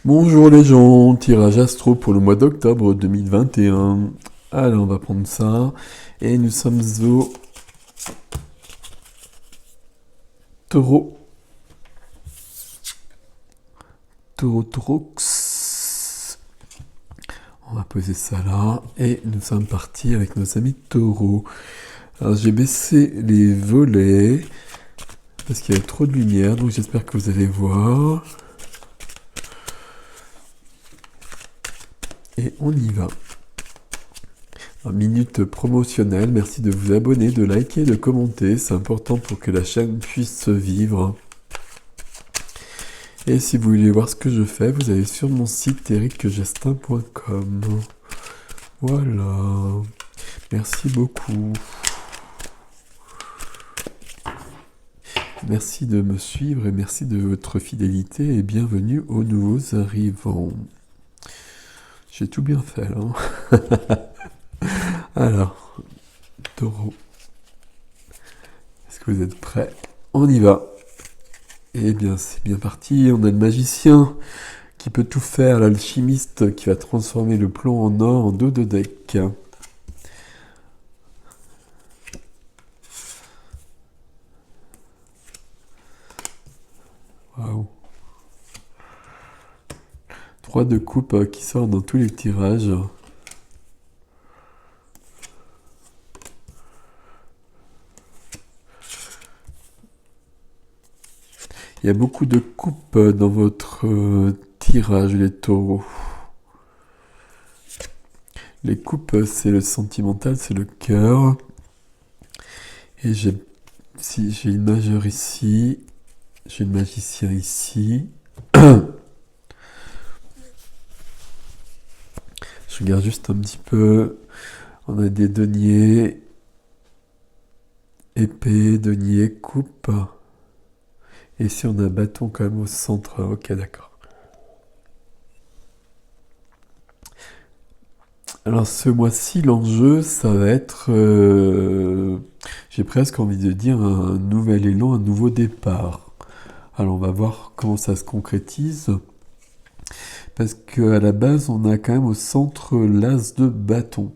Bonjour les gens, tirage astro pour le mois d'octobre 2021. Alors on va prendre ça. Et nous sommes au taureau. Taureau. On va poser ça là. Et nous sommes partis avec nos amis taureaux. Alors j'ai baissé les volets. Parce qu'il y a trop de lumière. Donc j'espère que vous allez voir. Et on y va. Minute promotionnelle, merci de vous abonner, de liker, de commenter, c'est important pour que la chaîne puisse vivre. Et si vous voulez voir ce que je fais, vous allez sur mon site ericgestin.com. Voilà, merci beaucoup. Merci de me suivre et merci de votre fidélité et bienvenue aux nouveaux arrivants. J'ai tout bien fait là. Alors, taureau, est-ce que vous êtes prêts? On y va. Eh bien, c'est bien parti. On a le magicien qui peut tout faire, l'alchimiste qui va transformer le plomb en or en dos de deck. Waouh. 3 de coupe qui sort dans tous les tirages. Il y a beaucoup de coupes dans votre tirage, les taureaux. Les coupes, c'est le sentimental, c'est le cœur. Et j'ai une majeure ici, j'ai le magicien ici. Je regarde juste un petit peu. On a des deniers, épée, denier, coupe. Et ici, on a un bâton quand même au centre. Ok, d'accord. Alors, ce mois-ci, l'enjeu, ça va être, j'ai presque envie de dire, un nouvel élan, un nouveau départ. Alors, on va voir comment ça se concrétise. Parce qu'à la base, on a quand même au centre l'as de bâton.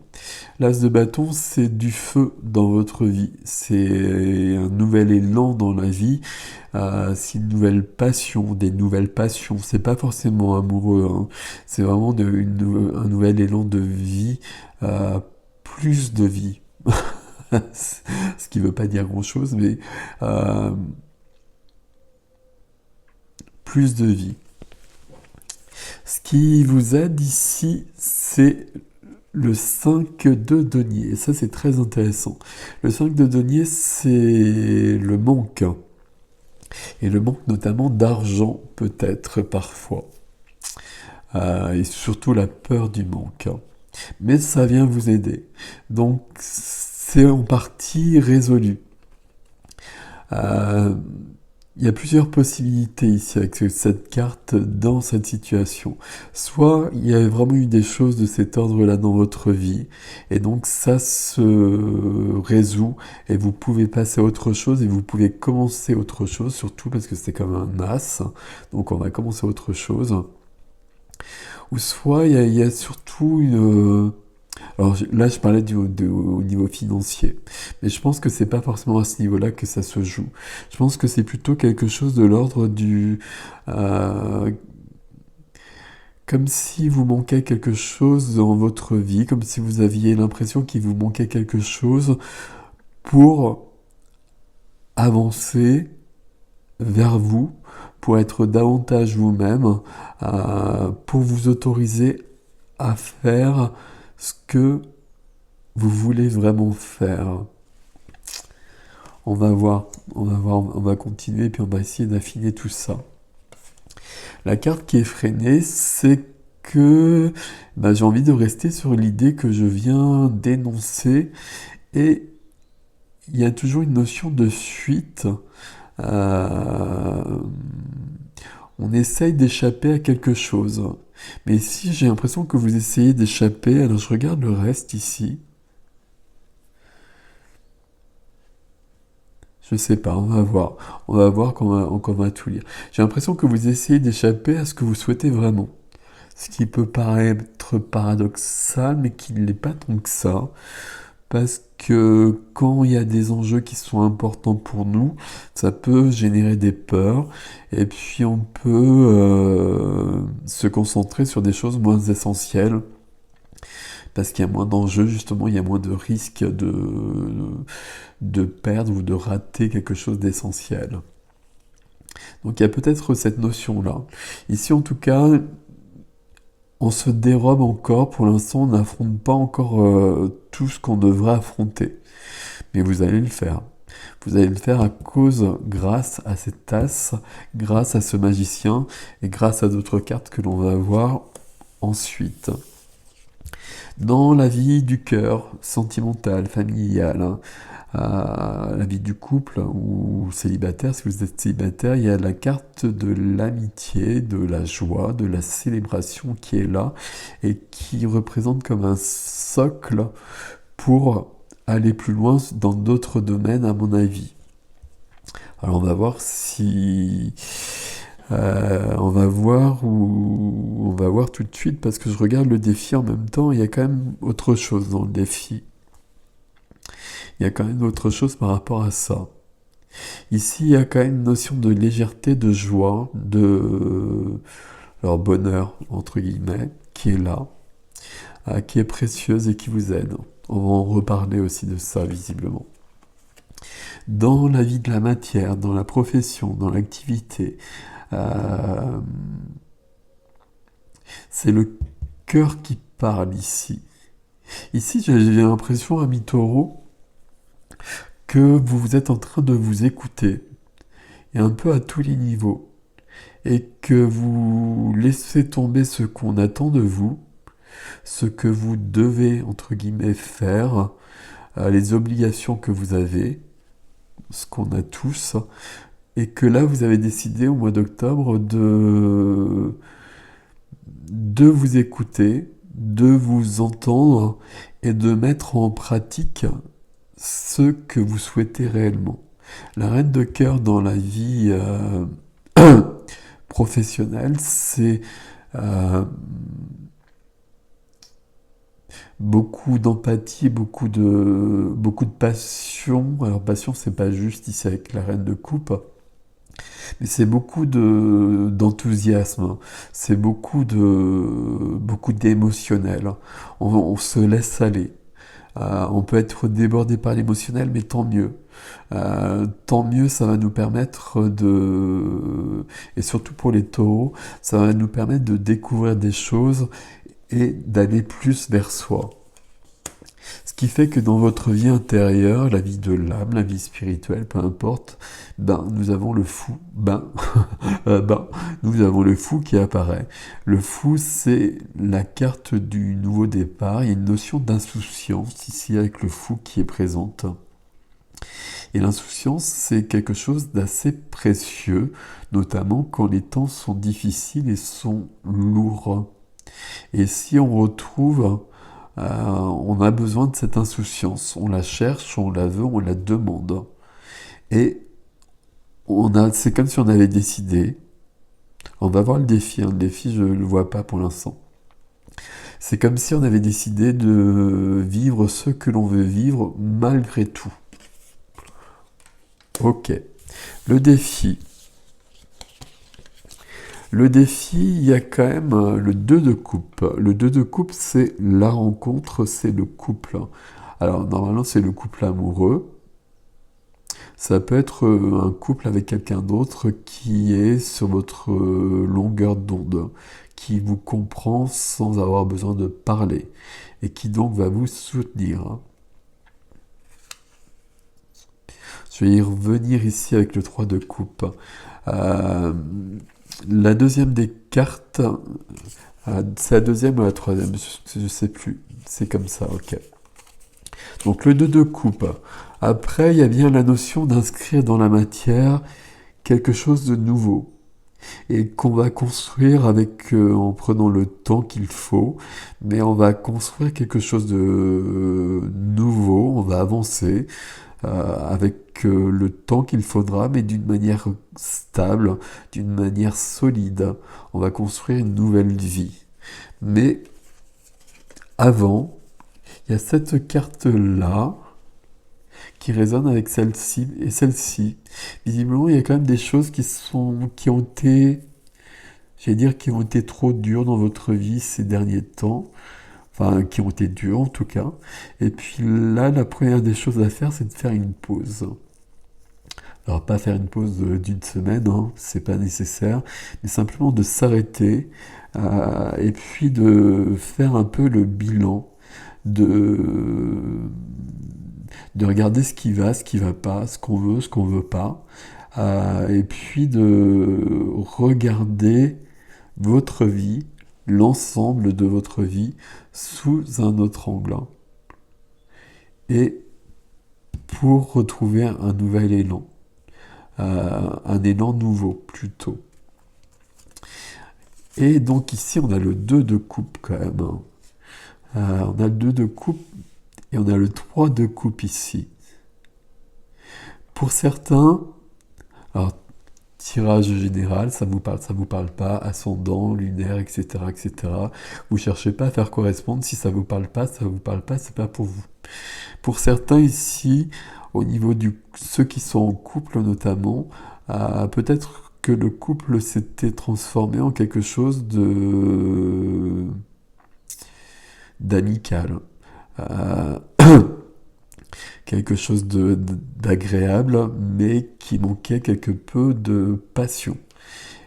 L'as de bâton, c'est du feu dans votre vie. C'est un nouvel élan dans la vie. C'est une nouvelle passion, des nouvelles passions. C'est pas forcément amoureux, hein. C'est vraiment un nouvel élan de vie, plus de vie. Ce qui veut pas dire grand-chose, mais euh, plus de vie. Ce qui vous aide ici, c'est le 5 de denier. Et ça, c'est très intéressant. Le 5 de denier, c'est le manque. Et le manque notamment d'argent, peut-être, parfois. Et surtout la peur du manque. Mais ça vient vous aider. Donc, c'est en partie résolu. Il y a plusieurs possibilités ici avec cette carte dans cette situation. Soit il y a vraiment eu des choses de cet ordre-là dans votre vie, et donc ça se résout, et vous pouvez passer à autre chose, et vous pouvez commencer autre chose, surtout parce que c'est comme un as, donc on va commencer autre chose. Ou soit il y a surtout une... Alors là, je parlais au niveau financier, mais je pense que c'est pas forcément à ce niveau-là que ça se joue. Je pense que c'est plutôt quelque chose de l'ordre du... comme si vous manquait quelque chose dans votre vie, comme si vous aviez l'impression qu'il vous manquait quelque chose pour avancer vers vous, pour être davantage vous-même, pour vous autoriser à faire ce que vous voulez vraiment faire. On va voir, on va continuer, puis on va essayer d'affiner tout ça. La carte qui est freinée, c'est que j'ai envie de rester sur l'idée que je viens d'énoncer, et il y a toujours une notion de fuite. On essaye d'échapper à quelque chose. Mais ici, j'ai l'impression que vous essayez d'échapper, alors je regarde le reste ici. Je sais pas, on va voir. On va voir quand on va tout lire. J'ai l'impression que vous essayez d'échapper à ce que vous souhaitez vraiment. Ce qui peut paraître paradoxal, mais qui ne l'est pas tant que ça. Parce que quand il y a des enjeux qui sont importants pour nous, ça peut générer des peurs. Et puis on peut se concentrer sur des choses moins essentielles. Parce qu'il y a moins d'enjeux, justement, il y a moins de risques de perdre ou de rater quelque chose d'essentiel. Donc il y a peut-être cette notion-là. Ici, en tout cas, on se dérobe encore. Pour l'instant, on n'affronte pas encore tout ce qu'on devrait affronter. Mais vous allez le faire. Vous allez le faire grâce à cette tasse, grâce à ce magicien et grâce à d'autres cartes que l'on va voir ensuite. Dans la vie du cœur, sentimentale, familiale, la vie du couple ou célibataire, si vous êtes célibataire, il y a la carte de l'amitié, de la joie, de la célébration qui est là et qui représente comme un socle pour aller plus loin dans d'autres domaines, à mon avis. Alors on va voir si... on va voir tout de suite parce que je regarde le défi en même temps. Il y a quand même autre chose dans le défi. Il y a quand même autre chose par rapport à ça. Ici, il y a quand même une notion de légèreté, de joie, de leur bonheur, entre guillemets, qui est là, qui est précieuse et qui vous aide. On va en reparler aussi de ça, visiblement. Dans la vie de la matière, dans la profession, dans l'activité, c'est le cœur qui parle ici. Ici, j'ai l'impression, ami Taureau, que vous êtes en train de vous écouter, et un peu à tous les niveaux, et que vous laissez tomber ce qu'on attend de vous, ce que vous devez, entre guillemets, faire, les obligations que vous avez, ce qu'on a tous, et que là, vous avez décidé au mois d'octobre de vous écouter, de vous entendre et de mettre en pratique ce que vous souhaitez réellement. La reine de cœur dans la vie professionnelle, c'est beaucoup d'empathie, beaucoup de passion. Alors passion, c'est pas juste ici avec la reine de coupe, mais c'est beaucoup d'enthousiasme, c'est beaucoup d'émotionnel. On se laisse aller. On peut être débordé par l'émotionnel, mais tant mieux. Tant mieux, ça va nous permettre et surtout pour les taureaux, ça va nous permettre de découvrir des choses et d'aller plus vers soi. Ce qui fait que dans votre vie intérieure, la vie de l'âme, la vie spirituelle, peu importe, nous avons le fou, nous avons le fou qui apparaît. Le fou, c'est la carte du nouveau départ. Il y a une notion d'insouciance ici avec le fou qui est présente. Et l'insouciance, c'est quelque chose d'assez précieux, notamment quand les temps sont difficiles et sont lourds. Et si on retrouve... on a besoin de cette insouciance. On la cherche, on la veut, on la demande. Et c'est comme si on avait décidé. On va voir le défi. Le défi, je ne le vois pas pour l'instant. C'est comme si on avait décidé de vivre ce que l'on veut vivre malgré tout. Ok. Le défi. Le défi, il y a quand même le 2 de coupe. Le 2 de coupe, c'est la rencontre, c'est le couple. Alors, normalement, c'est le couple amoureux. Ça peut être un couple avec quelqu'un d'autre qui est sur votre longueur d'onde, qui vous comprend sans avoir besoin de parler, et qui donc va vous soutenir. Je vais y revenir ici avec le 3 de coupe. La deuxième des cartes, c'est la deuxième ou la troisième, je ne sais plus, c'est comme ça, ok. Donc le 2 de coupe. Après, il y a bien la notion d'inscrire dans la matière quelque chose de nouveau et qu'on va construire en prenant le temps qu'il faut, mais on va construire quelque chose de nouveau, on va avancer avec le temps qu'il faudra, mais d'une manière stable, d'une manière solide. On va construire une nouvelle vie. Mais avant, il y a cette carte-là qui résonne avec celle-ci et celle-ci. Visiblement, il y a quand même des choses qui ont été, j'allais dire, qui ont été trop dures dans votre vie ces derniers temps. Enfin, qui ont été dures en tout cas. Et puis là, la première des choses à faire, c'est de faire une pause. Alors, pas faire une pause d'une semaine, hein, c'est pas nécessaire, mais simplement de s'arrêter et puis de faire un peu le bilan, de, de regarder ce qui va pas, ce qu'on veut pas, et puis de regarder votre vie, l'ensemble de votre vie, sous un autre angle. Et pour retrouver un nouvel élan. Un élan nouveau plutôt. Et donc ici on a le 2 de coupe quand même. Hein. On a le 2 de coupe et on a le 3 de coupe ici. Pour certains, alors tirage général, ça vous parle pas, ascendant, lunaire, etc., etc. Vous cherchez pas à faire correspondre. Si ça vous parle pas, c'est pas pour vous. Pour certains ici, au niveau de ceux qui sont en couple notamment, peut-être que le couple s'était transformé en quelque chose d'amical, euh, quelque chose d'agréable, mais qui manquait quelque peu de passion.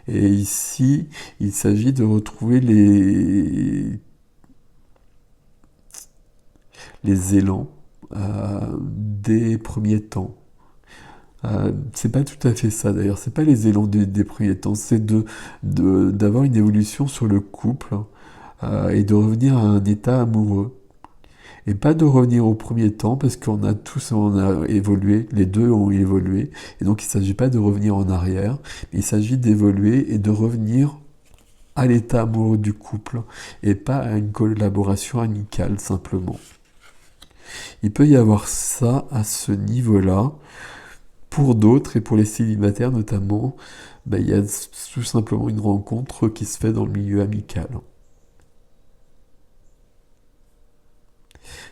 Et ici, il s'agit de retrouver les élans des premiers temps. C'est pas tout à fait ça d'ailleurs, c'est pas les élans des premiers temps, c'est d'avoir une évolution sur le couple et de revenir à un état amoureux. Et pas de revenir au premier temps parce on a évolué, les deux ont évolué, et donc il ne s'agit pas de revenir en arrière, mais il s'agit d'évoluer et de revenir à l'état amoureux du couple et pas à une collaboration amicale simplement. Il peut y avoir ça à ce niveau-là. Pour d'autres, et pour les célibataires notamment, il y a tout simplement une rencontre qui se fait dans le milieu amical.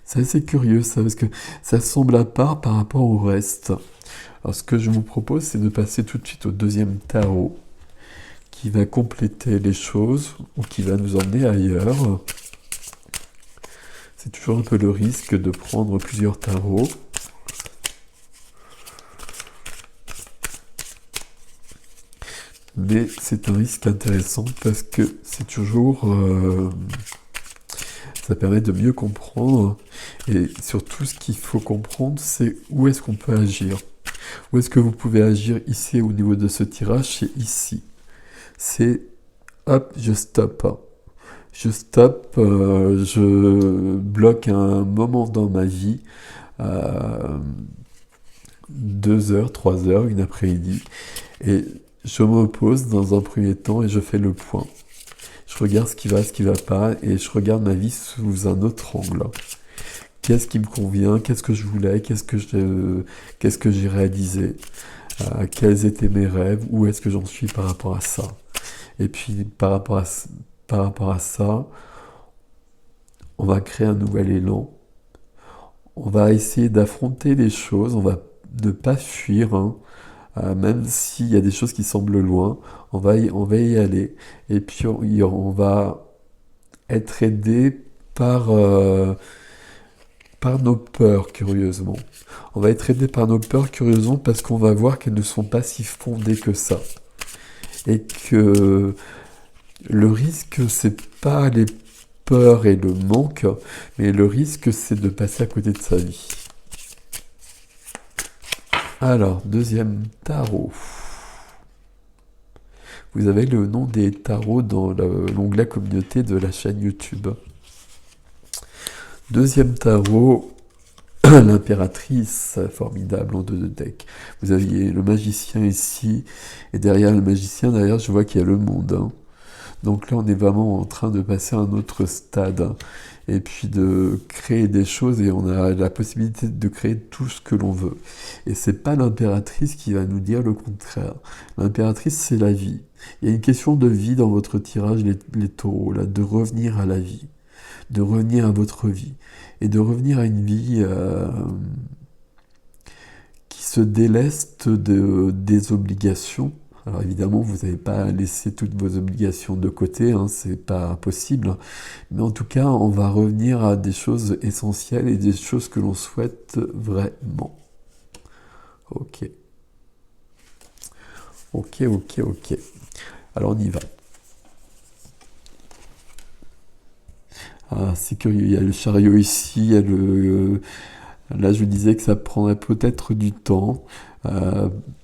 C'est assez curieux ça, parce que ça semble à part par rapport au reste. Alors ce que je vous propose, c'est de passer tout de suite au deuxième tarot, qui va compléter les choses, ou qui va nous emmener ailleurs. C'est toujours un peu le risque de prendre plusieurs tarots. Mais c'est un risque intéressant parce que c'est toujours... ça permet de mieux comprendre. Et surtout, ce qu'il faut comprendre, c'est où est-ce qu'on peut agir. Où est-ce que vous pouvez agir ici au niveau de ce tirage, c'est ici. C'est hop, je stoppe. Je stoppe, je bloque un moment dans ma vie. 2 heures, 3 heures, une après-midi. Et je me pose dans un premier temps et je fais le point. Je regarde ce qui va pas, et je regarde ma vie sous un autre angle. Qu'est-ce qui me convient, qu'est-ce que je voulais, qu'est-ce que j'ai réalisé, quels étaient mes rêves, où est-ce que j'en suis par rapport à ça. Et puis par rapport à ça, on va créer un nouvel élan. On va essayer d'affronter les choses, on va ne pas fuir, hein. Même s'il y a des choses qui semblent loin, on va y aller. Et puis on va être aidé par nos peurs, curieusement. On va être aidé par nos peurs, curieusement, parce qu'on va voir qu'elles ne sont pas si fondées que ça. Et que le risque, c'est pas les peurs et le manque, mais le risque, c'est de passer à côté de sa vie. Alors, deuxième tarot. Vous avez le nom des tarots dans l'onglet communauté de la chaîne YouTube. Deuxième tarot, l'impératrice, formidable en 2 de deck. Vous aviez le magicien ici, et derrière le magicien, je vois qu'il y a le monde. Hein. Donc là, on est vraiment en train de passer à un autre stade, hein, et puis de créer des choses, et on a la possibilité de créer tout ce que l'on veut. Et c'est pas l'impératrice qui va nous dire le contraire. L'impératrice, c'est la vie. Il y a une question de vie dans votre tirage, les taureaux, là, de revenir à la vie, de revenir à votre vie, et de revenir à une vie qui se déleste des obligations. Alors évidemment, vous n'avez pas laissé toutes vos obligations de côté, hein, c'est pas possible. Mais en tout cas, on va revenir à des choses essentielles et des choses que l'on souhaite vraiment. Ok. Ok, ok, ok. Alors on y va. Ah, c'est curieux, il y a le chariot ici, il y a le... Là, je disais que ça prendrait peut-être du temps.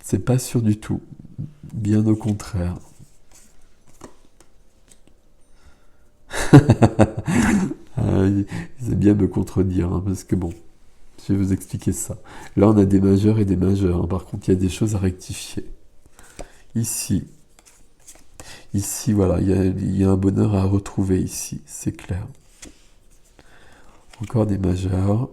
C'est pas sûr du tout. Bien au contraire. Ils aiment bien me contredire, hein, parce que bon, je vais vous expliquer ça. Là, on a des majeurs et des majeurs, hein. Par contre, il y a des choses à rectifier. Ici, voilà, il y a un bonheur à retrouver ici, c'est clair. Encore des majeurs.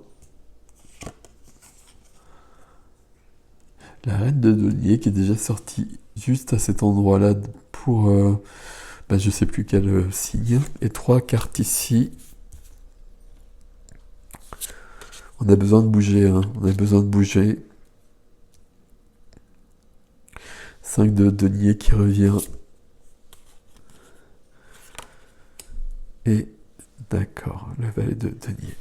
La reine de denier qui est déjà sortie juste à cet endroit-là pour, je sais plus quel signe. Et 3 cartes ici. On a besoin de bouger, hein. On a besoin de bouger. 5 de denier qui revient. Et d'accord, le valet de denier.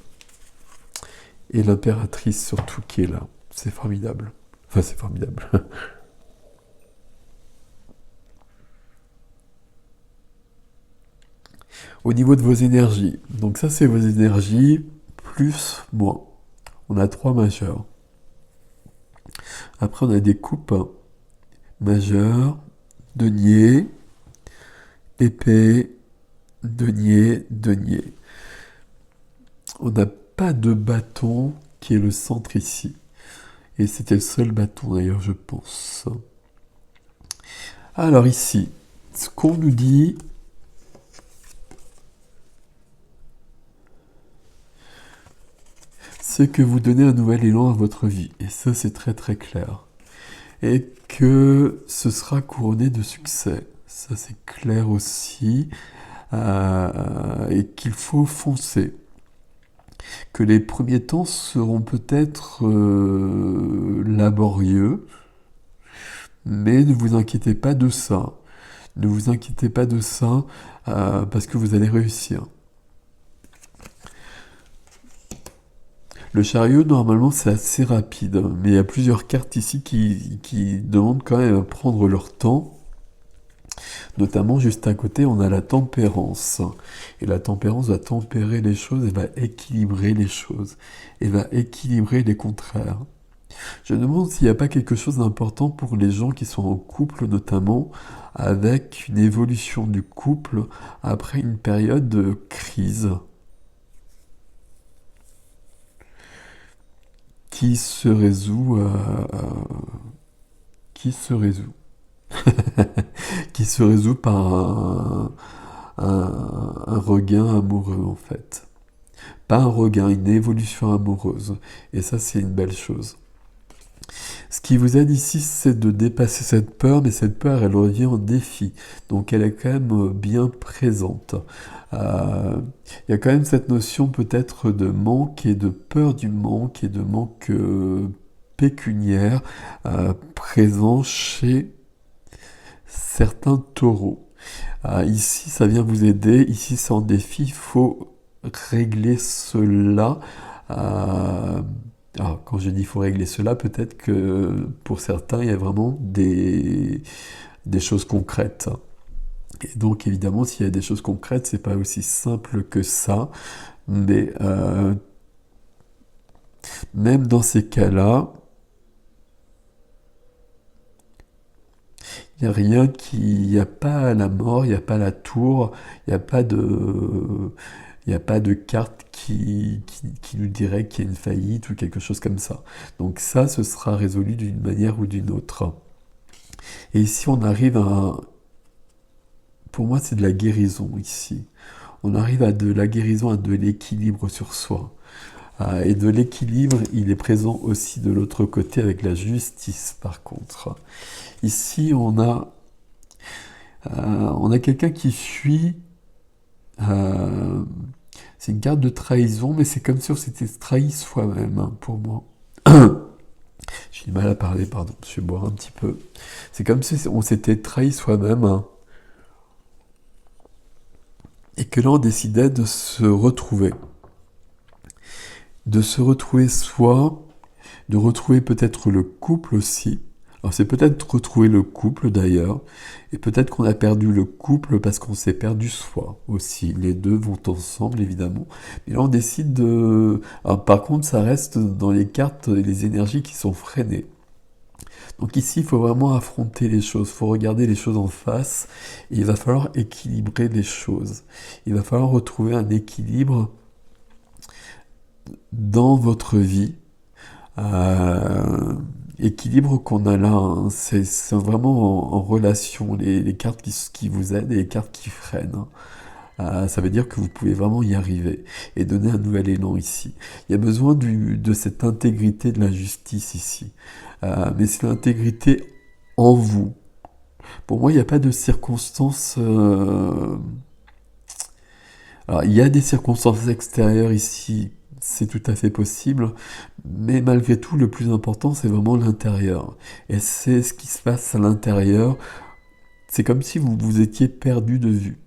Et l'impératrice surtout qui est là. C'est formidable. Enfin, c'est formidable. Au niveau de vos énergies. Donc ça, c'est vos énergies plus moins. On a 3 majeurs. Après, on a des coupes majeures, denier, épée, denier, denier. On n'a pas de bâton qui est le centre ici. Et c'était le seul bâton d'ailleurs, je pense. Alors ici, ce qu'on nous dit, c'est que vous donnez un nouvel élan à votre vie. Et ça, c'est très très clair. Et que ce sera couronné de succès. Ça, c'est clair aussi. Et qu'il faut foncer. Que les premiers temps seront peut-être laborieux, mais ne vous inquiétez pas de ça. Ne vous inquiétez pas de ça, parce que vous allez réussir. Le chariot, normalement, c'est assez rapide, mais il y a plusieurs cartes ici qui demandent quand même à prendre leur temps. Notamment, juste à côté, on a la tempérance. Et la tempérance va tempérer les choses et va équilibrer les choses. Et va équilibrer les contraires. Je me demande s'il n'y a pas quelque chose d'important pour les gens qui sont en couple, notamment, avec une évolution du couple après une période de crise qui se résout, qui se résout, qui se résout par un regain amoureux en fait. Pas un regain, une évolution amoureuse. Et ça, c'est une belle chose. Ce qui vous aide ici, c'est de dépasser cette peur, mais cette peur, elle revient en défi. Donc elle est quand même bien présente. Il y a quand même cette notion peut-être de manque et de peur du manque et de manque pécuniaire présent chez certains taureaux. Ici, ça vient vous aider. Ici, c'est en défi. Il faut régler cela. Alors, quand je dis il faut régler cela, peut-être que pour certains, il y a vraiment des choses concrètes. Et donc, évidemment, s'il y a des choses concrètes, c'est pas aussi simple que ça. Mais même dans ces cas-là, il n'y a rien il n'y a pas la mort, il n'y a pas la tour, il n'y a pas de carte qui nous dirait qu'il y a une faillite ou quelque chose comme ça. Donc ça, ce sera résolu d'une manière ou d'une autre. Et ici, on arrive à pour moi, c'est de la guérison ici. On arrive à de la guérison, à de l'équilibre sur soi. Et de l'équilibre, il est présent aussi de l'autre côté avec la justice, par contre. Ici, on a quelqu'un qui fuit. euh, c'est une carte de trahison, mais c'est comme si on s'était trahi soi-même, hein, pour moi. J'ai du mal à parler, pardon, je vais boire un petit peu. C'est comme si on s'était trahi soi-même, hein, et que là on décidait de se retrouver. De se retrouver soi, de retrouver peut-être le couple aussi. Alors c'est peut-être retrouver le couple d'ailleurs, et peut-être qu'on a perdu le couple parce qu'on s'est perdu soi aussi. Les deux vont ensemble évidemment. Mais là on décide de... Alors, par contre ça reste dans les cartes et les énergies qui sont freinées. Donc ici il faut vraiment affronter les choses, il faut regarder les choses en face, et il va falloir équilibrer les choses. Il va falloir retrouver un équilibre dans votre vie. Équilibre qu'on a là, hein. C'est vraiment en relation, les cartes qui vous aident et les cartes qui freinent, hein. Ça veut dire que vous pouvez vraiment y arriver et donner un nouvel élan ici. Il y a besoin de cette intégrité de la justice ici. Mais c'est l'intégrité en vous. Pour moi, il n'y a pas de circonstances... Alors, il y a des circonstances extérieures ici, c'est tout à fait possible, mais malgré tout, le plus important, c'est vraiment l'intérieur. Et c'est ce qui se passe à l'intérieur. C'est comme si vous vous étiez perdu de vue.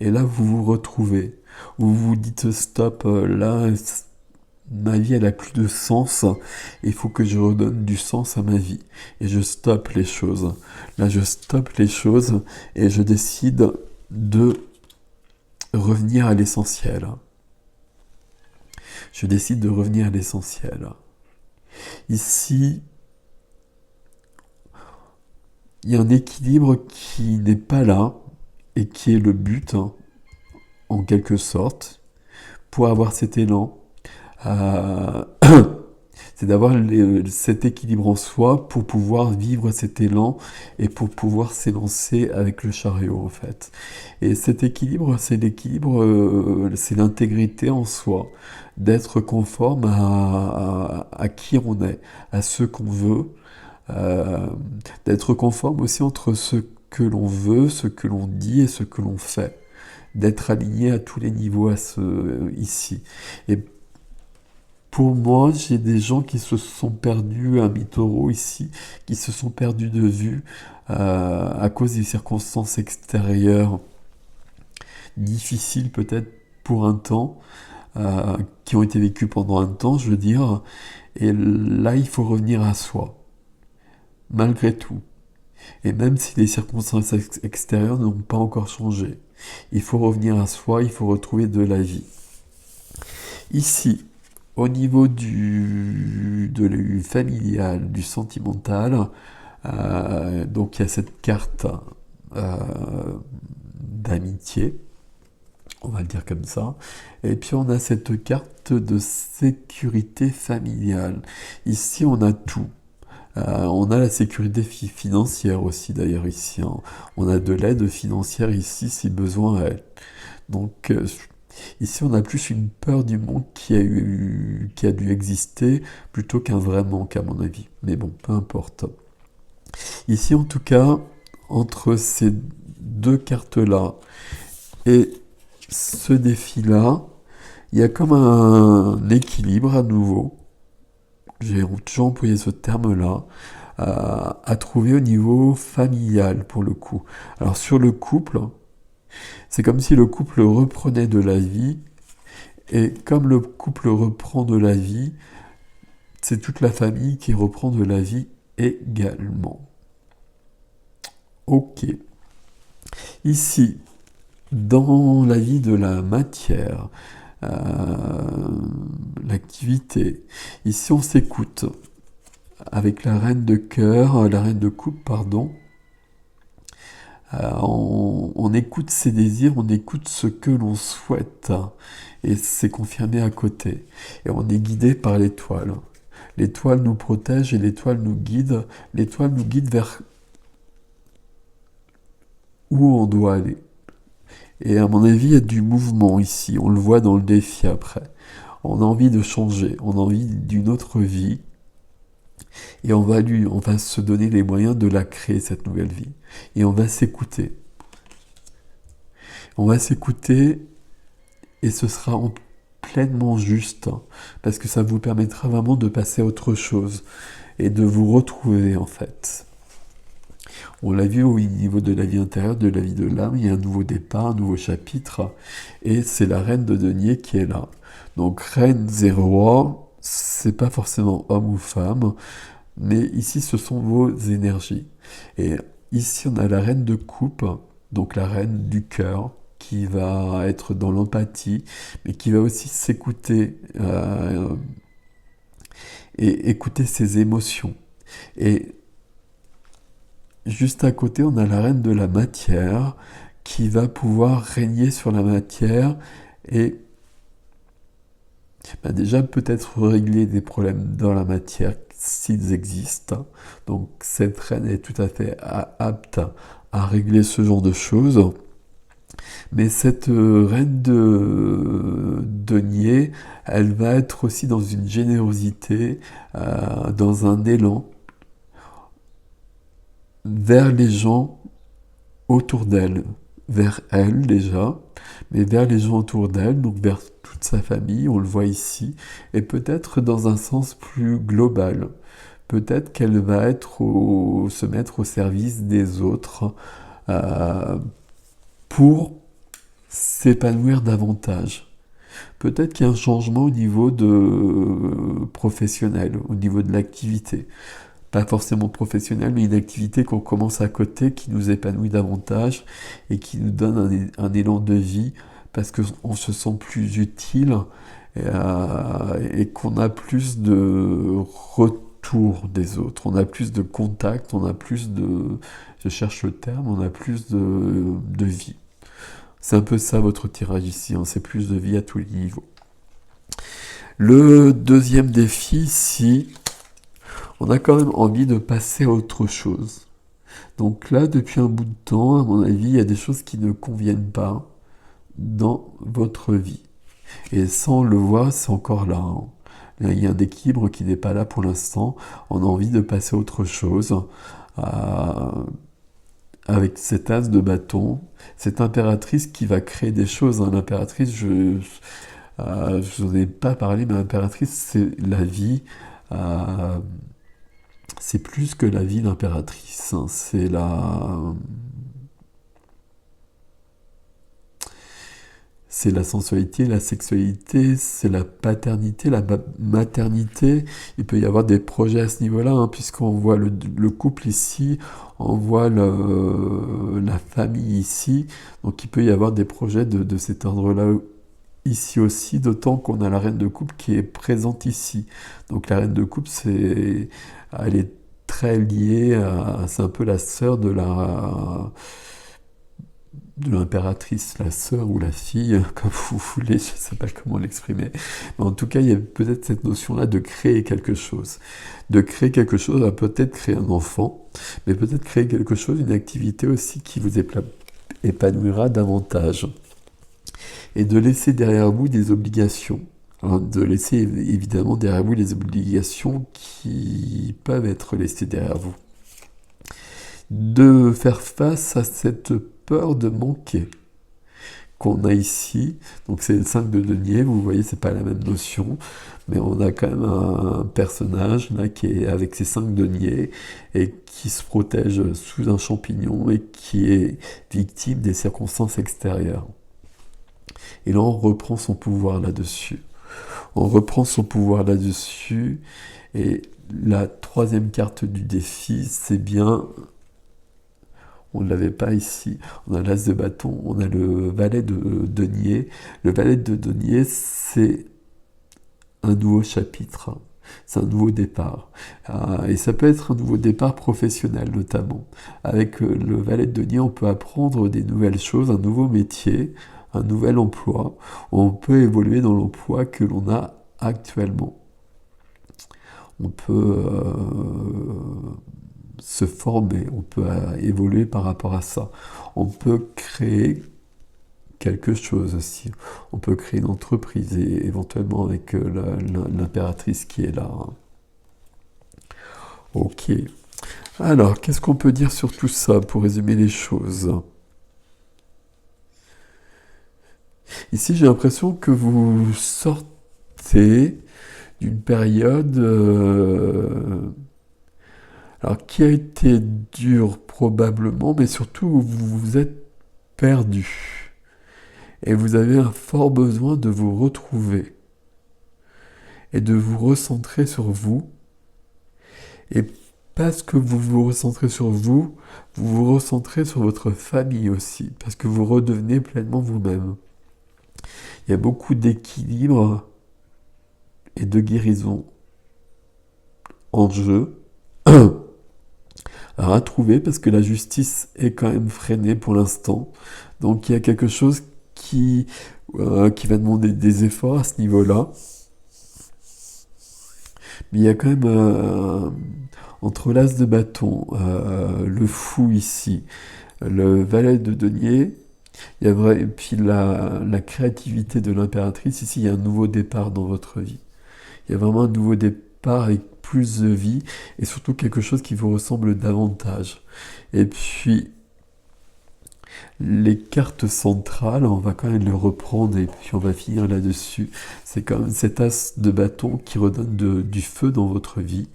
Et là, vous vous retrouvez. Vous vous dites stop, là, ma vie, elle a plus de sens. Il faut que je redonne du sens à ma vie. Et je stoppe les choses. Là, je stoppe les choses et je décide de revenir à l'essentiel. Je décide de revenir à l'essentiel. Ici, il y a un équilibre qui n'est pas là et qui est le but, hein, en quelque sorte, pour avoir cet élan. Euh, c'est d'avoir cet équilibre en soi pour pouvoir vivre cet élan et pour pouvoir s'élancer avec le chariot en fait. Et cet équilibre, c'est l'intégrité en soi, d'être conforme à qui on est, à ce qu'on veut, euh, d'être conforme aussi entre ce que l'on veut, ce que l'on dit et ce que l'on fait, d'être aligné à tous les niveaux ici. Et pour moi, j'ai des gens qui se sont perdus, un taureau ici, qui se sont perdus de vue à cause des circonstances extérieures difficiles peut-être pour un temps, qui ont été vécues pendant un temps, je veux dire. Et là, il faut revenir à soi, malgré tout. Et même si les circonstances extérieures n'ont pas encore changé, il faut revenir à soi, il faut retrouver de la vie. Ici, au niveau du familial, du sentimental, donc il y a cette carte euh, d'amitié, on va le dire comme ça, et puis on a cette carte de sécurité familiale. Ici, on a tout. On a la sécurité financière aussi, d'ailleurs, ici, hein. On a de l'aide financière ici, si besoin est. Donc, ici, on a plus une peur du manque qui a dû exister, plutôt qu'un vrai manque, à mon avis. Mais bon, peu importe. Ici, en tout cas, entre ces deux cartes-là et ce défi-là, il y a comme un équilibre à nouveau. J'ai toujours employé ce terme-là, à trouver au niveau familial pour le coup. Alors sur le couple, c'est comme si le couple reprenait de la vie, et comme le couple reprend de la vie, c'est toute la famille qui reprend de la vie également. Ok. Ici, dans la vie de la matière, l'activité, ici on s'écoute. Avec la reine de cœur, la reine de coupe, pardon, on écoute ses désirs, on écoute ce que l'on souhaite, et c'est confirmé à côté. Et on est guidé par l'étoile. L'étoile nous protège et l'étoile nous guide vers où on doit aller. Et à mon avis, il y a du mouvement ici. On le voit dans le défi après. On a envie de changer, on a envie d'une autre vie. Et on va se donner les moyens de la créer, cette nouvelle vie. Et on va s'écouter. On va s'écouter et ce sera pleinement juste, hein, parce que ça vous permettra vraiment de passer à autre chose et de vous retrouver en fait. On l'a vu au niveau de la vie intérieure, de la vie de l'âme, il y a un nouveau départ, un nouveau chapitre, et c'est la reine de denier qui est là. Donc reine et roi, c'est pas forcément homme ou femme, mais ici ce sont vos énergies. Et ici on a la reine de coupe, donc la reine du cœur, qui va être dans l'empathie, mais qui va aussi s'écouter et écouter ses émotions. Et juste à côté, on a la reine de la matière qui va pouvoir régner sur la matière et déjà peut-être régler des problèmes dans la matière s'ils existent. Donc cette reine est tout à fait apte à régler ce genre de choses. Mais cette reine de denier, elle va être aussi dans une générosité, dans un élan vers les gens autour d'elle, vers elle déjà, mais vers les gens autour d'elle, donc vers toute sa famille, on le voit ici, et peut-être dans un sens plus global. Peut-être qu'elle va se mettre au service des autres pour s'épanouir davantage. Peut-être qu'il y a un changement au niveau de professionnel, au niveau de l'activité. Pas forcément professionnelle, mais une activité qu'on commence à côté, qui nous épanouit davantage et qui nous donne un élan de vie parce qu'on se sent plus utile et qu'on a plus de retour des autres, on a plus de contact, on a plus de, je cherche le terme, on a plus de vie. C'est un peu ça votre tirage ici, hein, c'est plus de vie à tous les niveaux. Le deuxième défi ici, on a quand même envie de passer à autre chose. Donc là, depuis un bout de temps, à mon avis, il y a des choses qui ne conviennent pas dans votre vie. Et sans le voir, c'est encore là, hein. Il y a un équilibre qui n'est pas là pour l'instant. On a envie de passer à autre chose. Avec cet as de bâton, cette impératrice qui va créer des choses, hein. L'impératrice, je n'en ai pas parlé, mais l'impératrice, c'est la vie. euh, c'est plus que la vie d'impératrice, hein. C'est la sensualité, la sexualité, c'est la paternité, la maternité. Il peut y avoir des projets à ce niveau-là, hein, puisqu'on voit le couple ici, on voit la famille ici. Donc il peut y avoir des projets de cet ordre-là ici aussi, d'autant qu'on a la reine de coupe qui est présente ici. Donc la reine de coupe, elle est très liée c'est un peu la sœur de l'impératrice, la sœur ou la fille, comme vous voulez, je ne sais pas comment l'exprimer. Mais en tout cas, il y a peut-être cette notion-là de créer quelque chose. De créer quelque chose, peut-être créer un enfant, mais peut-être créer quelque chose, une activité aussi qui vous épanouira davantage. Et de laisser derrière vous des obligations. Alors, de laisser évidemment derrière vous les obligations qui peuvent être laissées derrière vous. De faire face à cette peur de manquer qu'on a ici. Donc c'est le 5 de denier, vous voyez, c'est pas la même notion, mais on a quand même un personnage là qui est avec ses 5 deniers et qui se protège sous un champignon et qui est victime des circonstances extérieures. Et là, on reprend son pouvoir là-dessus. On reprend son pouvoir là-dessus. Et la troisième carte du défi, c'est bien... On ne l'avait pas ici. On a l'as de bâton, on a le valet de denier. Le valet de denier, c'est un nouveau chapitre. C'est un nouveau départ. Et ça peut être un nouveau départ professionnel, notamment. Avec le valet de denier, on peut apprendre des nouvelles choses, un nouveau métier, un nouvel emploi. On peut évoluer dans l'emploi que l'on a actuellement. On peut se former, on peut évoluer par rapport à ça. On peut créer quelque chose aussi. On peut créer une entreprise et éventuellement avec l'impératrice qui est là. Hein. Ok. Alors, qu'est-ce qu'on peut dire sur tout ça pour résumer les choses? Ici, j'ai l'impression que vous sortez d'une période alors, qui a été dure probablement, mais surtout vous vous êtes perdu. Et vous avez un fort besoin de vous retrouver et de vous recentrer sur vous. Et parce que vous vous recentrez sur vous, vous vous recentrez sur votre famille aussi, parce que vous redevenez pleinement vous-même. Il y a beaucoup d'équilibre et de guérison en jeu à retrouver parce que la justice est quand même freinée pour l'instant. Donc il y a quelque chose qui va demander des efforts à ce niveau-là. Mais il y a quand même entre l'as de bâton, le fou ici, le valet de denier, et puis la créativité de l'impératrice. Ici, il y a un nouveau départ dans votre vie. Il y a vraiment un nouveau départ avec plus de vie et surtout quelque chose qui vous ressemble davantage. Et puis, les cartes centrales, on va quand même les reprendre et puis on va finir là-dessus. C'est quand même cet as de bâton qui redonne du feu dans votre vie.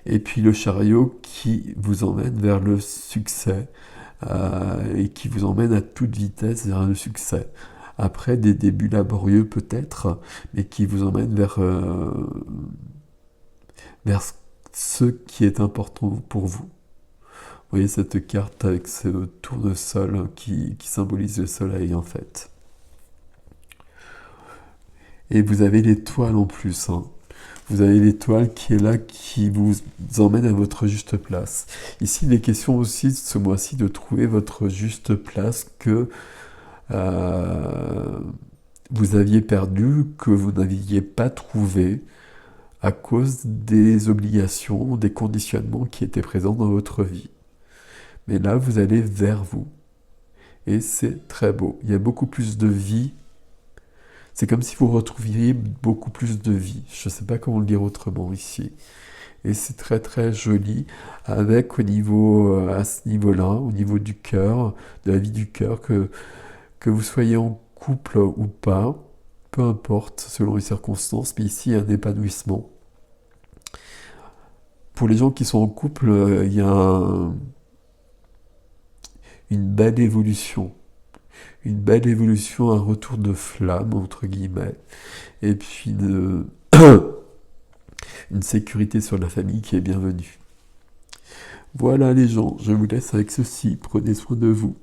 Et puis le chariot qui vous emmène vers le succès et qui vous emmène à toute vitesse vers le succès. Après des débuts laborieux peut-être, mais qui vous emmène vers ce qui est important pour vous. Vous voyez cette carte avec ce tournesol qui symbolise le soleil en fait. Et vous avez l'étoile en plus. Hein. Vous avez l'étoile qui est là, qui vous emmène à votre juste place. Ici, il est question aussi ce mois-ci de trouver votre juste place que vous aviez perdu, que vous n'aviez pas trouvé à cause des obligations, des conditionnements qui étaient présents dans votre vie. Mais là, vous allez vers vous. Et c'est très beau. Il y a beaucoup plus de vie. C'est comme si vous retrouviez beaucoup plus de vie. Je ne sais pas comment le dire autrement ici. Et c'est très très joli avec à ce niveau-là, au niveau du cœur, de la vie du cœur, que vous soyez en couple ou pas, peu importe selon les circonstances, mais ici il y a un épanouissement. Pour les gens qui sont en couple, il y a une belle évolution. Une belle évolution, un retour de flamme, entre guillemets, et puis une sécurité sur la famille qui est bienvenue. Voilà les gens, je vous laisse avec ceci, prenez soin de vous.